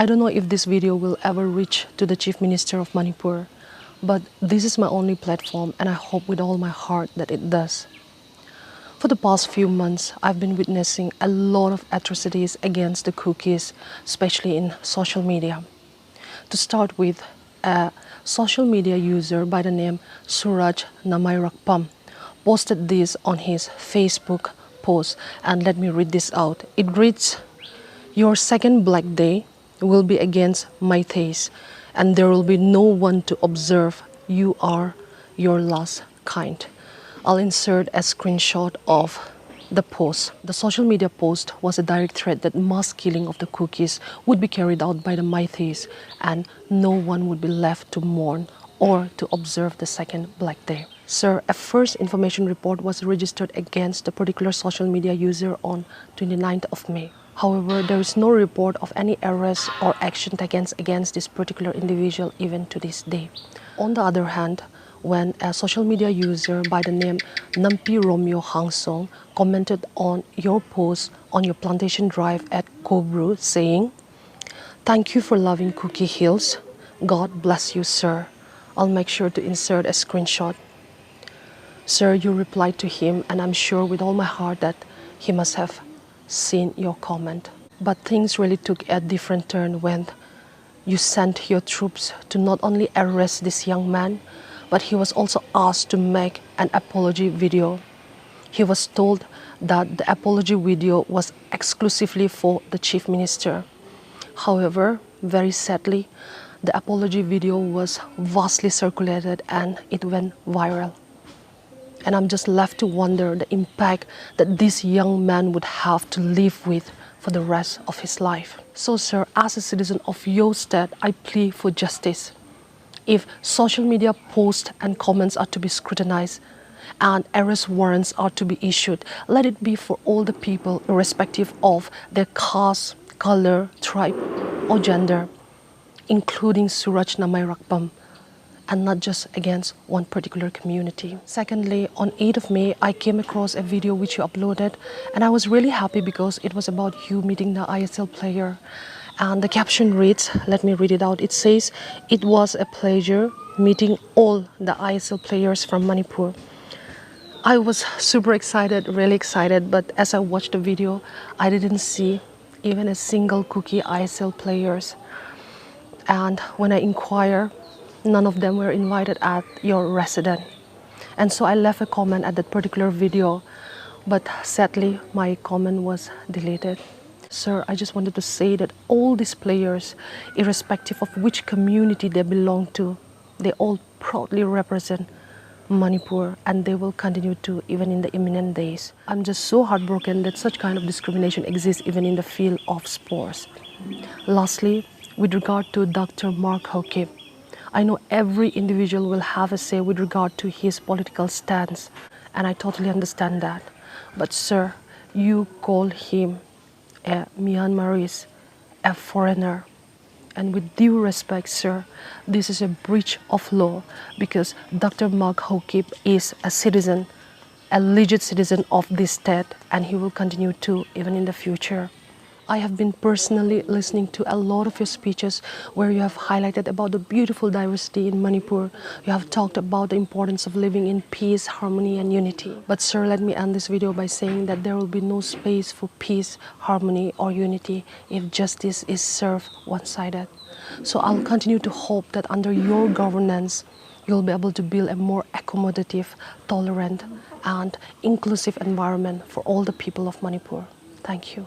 I don't know if this video will ever reach to the Chief Minister of Manipur, but this is my only platform and I hope with all my heart that it does. For the past few months, I've been witnessing a lot of atrocities against the cookies, especially in social media. To start with, a social media user by the name Suraj Namayrakpam posted this on his Facebook post, and let me read this out. It reads, "Your second Black Day will be against my theis, and there will be no one to observe. You are your last kind." I'll insert a screenshot of the post. The social media post was a direct threat that mass killing of the cookies would be carried out by the Meiteis and no one would be left to mourn or to observe the second Black Day. Sir, a first information report was registered against the particular social media user on 29th of May. However, there is no report of any arrest or action taken against this particular individual even to this day. On the other hand, when a social media user by the name Nampi Romeo Hangsong commented on your post on your plantation drive at Kobru saying, "Thank you for loving Cookie Hills. God bless you, sir." I'll make sure to insert a screenshot. Sir, you replied to him, and I'm sure with all my heart that he must have seen your comment. But things really took a different turn when you sent your troops to not only arrest this young man, but he was also asked to make an apology video. He was told that the apology video was exclusively for the Chief Minister. However, very sadly, the apology video was vastly circulated and it went viral. And I'm just left to wonder the impact that this young man would have to live with for the rest of his life. So, sir, as a citizen of your state, I plead for justice. If social media posts and comments are to be scrutinized and arrest warrants are to be issued, let it be for all the people, irrespective of their caste, color, tribe, or gender, including Suraj Namayrakpam, and not just against one particular community. Secondly, on 8th of May, I came across a video which you uploaded, and I was really happy because it was about you meeting the ISL player. And the caption reads, let me read it out. It says, "It was a pleasure meeting all the ISL players from Manipur." I was super excited, really excited, but as I watched the video, I didn't see even a single Cookie ISL players. And when I inquired, none of them were invited at your residence. And so I left a comment at that particular video, but sadly, my comment was deleted. Sir, I just wanted to say that all these players, irrespective of which community they belong to, they all proudly represent Manipur, and they will continue to even in the imminent days. I'm just so heartbroken that such kind of discrimination exists even in the field of sports. Lastly, with regard to Dr. Mark Hokip, I know every individual will have a say with regard to his political stance, and I totally understand that. But sir, you call him a Myanmarese, a foreigner. And with due respect, sir, this is a breach of law because Dr. Mark Hokip is a citizen, a legit citizen of this state, and he will continue to even in the future. I have been personally listening to a lot of your speeches where you have highlighted about the beautiful diversity in Manipur. You have talked about the importance of living in peace, harmony, and unity. But sir, let me end this video by saying that there will be no space for peace, harmony, or unity if justice is served one-sided. So I'll continue to hope that under your governance, you'll be able to build a more accommodative, tolerant, and inclusive environment for all the people of Manipur. Thank you.